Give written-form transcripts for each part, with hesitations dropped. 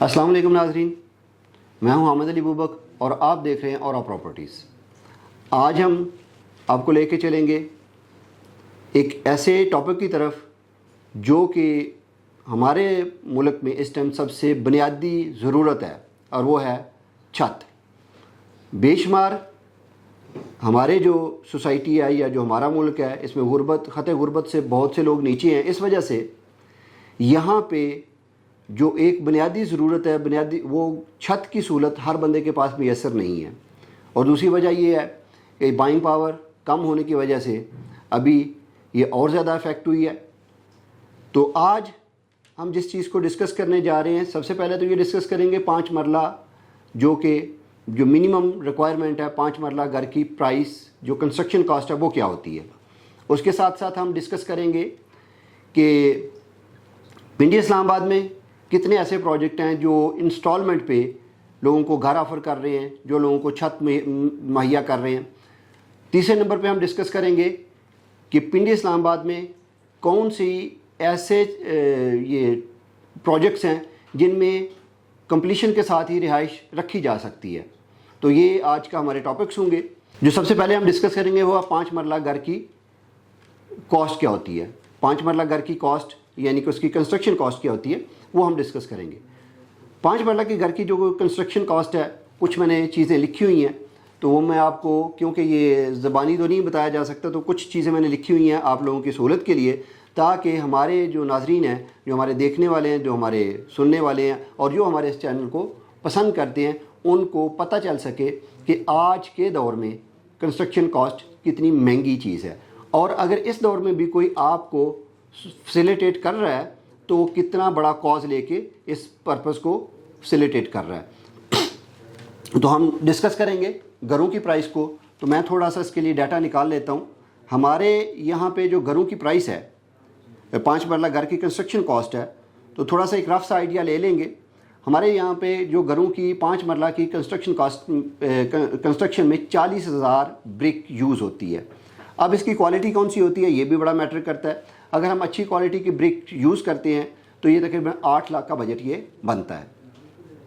السلام علیکم ناظرین، میں ہوں حامد علی بوبک اور آپ دیکھ رہے ہیں اورا پراپرٹیز۔ آج ہم آپ کو لے کے چلیں گے ایک ایسے ٹاپک کی طرف جو کہ ہمارے ملک میں اس ٹائم سب سے بنیادی ضرورت ہے، اور وہ ہے چھت۔ بے شمار ہمارے جو سوسائٹی ہے یا جو ہمارا ملک ہے، اس میں خطِ غربت سے بہت سے لوگ نیچے ہیں۔ اس وجہ سے یہاں پہ جو ایک بنیادی ضرورت ہے، وہ چھت کی سہولت ہر بندے کے پاس میسر نہیں ہے۔ اور دوسری وجہ یہ ہے کہ بائنگ پاور کم ہونے کی وجہ سے ابھی یہ اور زیادہ افیکٹ ہوئی ہے۔ تو آج ہم جس چیز کو ڈسکس کرنے جا رہے ہیں، سب سے پہلے تو یہ ڈسکس کریں گے 5 مرلہ جو منیمم ریکوائرمنٹ ہے، 5 مرلہ گھر کی پرائس جو کنسٹرکشن کاسٹ ہے وہ کیا ہوتی ہے۔ اس کے ساتھ ساتھ ہم ڈسکس کریں گے کہ پنڈی اسلام آباد میں کتنے ایسے پروجیکٹ ہیں جو انسٹالمنٹ پہ لوگوں کو گھر آفر کر رہے ہیں، جو لوگوں کو چھت مہیا کر رہے ہیں۔ تیسرے نمبر پہ ہم ڈسکس کریں گے کہ پنڈی اسلام آباد میں کون سی ایسے یہ پروجیکٹس ہیں جن میں کمپلیشن کے ساتھ ہی رہائش رکھی جا سکتی ہے۔ تو یہ آج کا ہمارے ٹاپکس ہوں گے۔ جو سب سے پہلے ہم ڈسکس کریں گے وہ 5 مرلہ گھر کی کاسٹ کیا ہوتی ہے۔ 5 مرلہ گھر کی کاسٹ یعنی کہ اس کی کنسٹرکشن کاسٹ کیا ہوتی ہے، وہ ہم ڈسکس کریں گے۔ 5 مرلہ کے گھر کی جو کنسٹرکشن کاسٹ ہے، کچھ میں نے چیزیں لکھی ہوئی ہیں، تو وہ میں آپ کو، کیونکہ یہ زبانی تو نہیں بتایا جا سکتا، تو کچھ چیزیں میں نے لکھی ہوئی ہیں آپ لوگوں کی سہولت کے لیے، تاکہ ہمارے جو ناظرین ہیں، جو ہمارے دیکھنے والے ہیں، جو ہمارے سننے والے ہیں، اور جو ہمارے اس چینل کو پسند کرتے ہیں، ان کو پتہ چل سکے کہ آج کے دور میں کنسٹرکشن کاسٹ کتنی مہنگی چیز ہے، اور اگر اس دور میں بھی کوئی آپ کو فیسیلیٹیٹ کر رہا ہے تو کتنا بڑا کاز لے کے اس پرپس کو فیسیلیٹیٹ کر رہا ہے۔ تو ہم ڈسکس کریں گے گھروں کی پرائس کو۔ تو میں تھوڑا سا اس کے لیے ڈیٹا نکال لیتا ہوں۔ ہمارے یہاں پہ جو گھروں کی پرائس ہے، 5 مرلہ گھر کی کنسٹرکشن کاسٹ ہے، تو تھوڑا سا ایک رف سا آئیڈیا لے لیں گے۔ ہمارے یہاں پہ جو گھروں کی 5 مرلہ کی کنسٹرکشن میں 40,000 برک یوز ہوتی ہے۔ اب اس کی کوالٹی کون سی ہوتی ہے، یہ بھی بڑا میٹر کرتا ہے۔ اگر ہم اچھی کوالٹی کی برک یوز کرتے ہیں تو یہ تقریباً 8 لاکھ کا بجٹ یہ بنتا ہے۔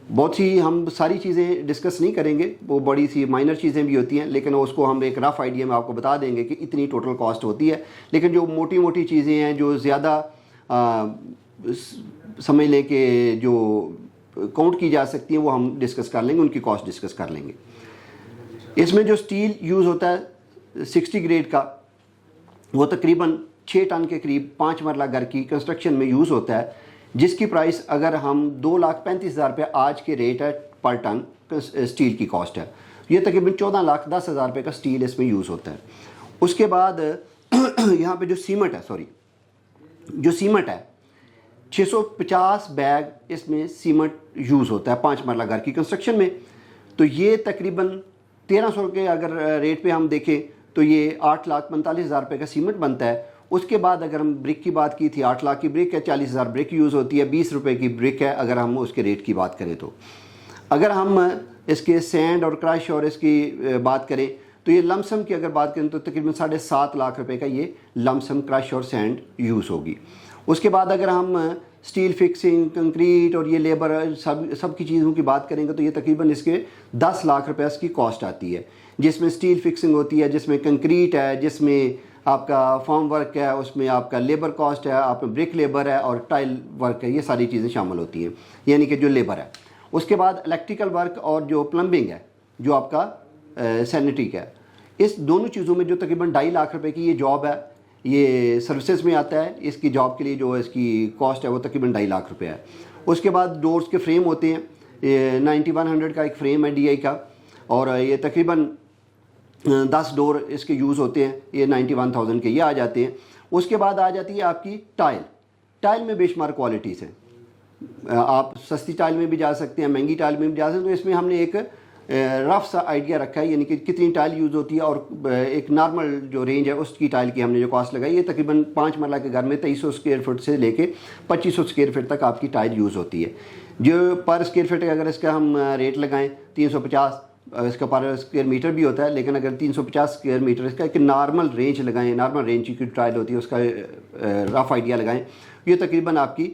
بہت سی ہم ساری چیزیں ڈسکس نہیں کریں گے، وہ بڑی سی مائنر چیزیں بھی ہوتی ہیں، لیکن اس کو ہم ایک رف آئیڈیا میں آپ کو بتا دیں گے کہ اتنی ٹوٹل کاسٹ ہوتی ہے۔ لیکن جو موٹی موٹی چیزیں ہیں، جو زیادہ سمجھ لیں کہ جو کاؤنٹ کی جا سکتی ہیں، وہ ہم ڈسکس کر لیں گے، ان کی کاسٹ ڈسکس کر لیں گے۔ اس میں جو سٹیل یوز ہوتا ہے 60 گریڈ کا، وہ تقریباً 6 ٹن کے قریب 5 مرلہ گھر کی کنسٹرکشن میں یوز ہوتا ہے، جس کی پرائس اگر ہم 2,35,000 روپے آج کے ریٹ ہے پر ٹن سٹیل کی کاسٹ ہے۔ یہ تقریباً 14,10,000 روپے کا سٹیل اس میں یوز ہوتا ہے۔ اس کے بعد یہاں پہ جو سیمنٹ ہے 650 بیگ اس میں سیمنٹ یوز ہوتا ہے 5 مرلہ گھر کی کنسٹرکشن میں۔ تو یہ تقریباً 1,300 کے اگر ریٹ پہ ہم دیکھیں تو یہ 8,45,000 روپے کا سیمنٹ بنتا ہے۔ اس کے بعد اگر ہم برک کی بات کی تھی، 8 لاکھ کی برک ہے، 40,000 برک یوز ہوتی ہے، 20 روپے کی برک ہے اگر ہم اس کے ریٹ کی بات کریں تو۔ اگر ہم اس کے سینڈ اور کرش اور اس کی بات کریں تو یہ لم سم کی اگر بات کریں تو تقریباً 7.5 لاکھ روپے کا یہ لم سم کرش اور سینڈ یوز ہوگی۔ اس کے بعد اگر ہم سٹیل فکسنگ، کنکریٹ اور یہ لیبر سب کی چیزوں کی بات کریں گے تو یہ تقریباً اس کے 10 لاکھ روپے اس کی کاسٹ آتی ہے، جس میں سٹیل فکسنگ ہوتی ہے، جس میں کنکریٹ ہے، جس میں آپ کا فارم ورک ہے، اس میں آپ کا لیبر کاسٹ ہے، آپ میں بریک لیبر ہے اور ٹائل ورک ہے، یہ ساری چیزیں شامل ہوتی ہیں، یعنی کہ جو لیبر ہے۔ اس کے بعد الیکٹریکل ورک اور جو پلمبنگ ہے، جو آپ کا سینیٹری کا ہے، اس دونوں چیزوں میں جو تقریباً 2.5 لاکھ روپے کی یہ جاب ہے، یہ سروسز میں آتا ہے۔ اس کی جاب کے لیے جو اس کی کاسٹ ہے وہ تقریباً 2.5 لاکھ روپے ہے۔ اس کے بعد ڈورز کے فریم ہوتے ہیں، 9100 کا ایک فریم ہے DI کا، اور یہ تقریباً 10 ڈور اس کے یوز ہوتے ہیں، یہ 91,000 کے یہ آ جاتے ہیں۔ اس کے بعد آ جاتی ہے آپ کی ٹائل میں بے شمار کوالٹیز ہیں۔ آپ سستی ٹائل میں بھی جا سکتے ہیں، مہنگی ٹائل میں بھی جا سکتے ہیں۔ تو اس میں ہم نے ایک رف سا آئیڈیا رکھا ہے، یعنی کہ کتنی ٹائل یوز ہوتی ہے، اور ایک نارمل جو رینج ہے اس کی ٹائل کی ہم نے جو کاسٹ لگائی، یہ تقریباً 5 مرلہ کے گھر میں 2300 اسکوائر فٹ سے لے کے 2500 اسکوائر فٹ تک آپ کی ٹائل یوز ہوتی ہے۔ جو پر اسکوائر فٹ اگر اس کا ہم ریٹ لگائیں 350، اس کا پر اسکوائر میٹر بھی ہوتا ہے، لیکن اگر 350 اسکوائر میٹر اس کا ایک نارمل رینج لگائیں، نارمل رینج کی ٹائل ہوتی ہے، اس کا رف آئیڈیا لگائیں، یہ تقریباً آپ کی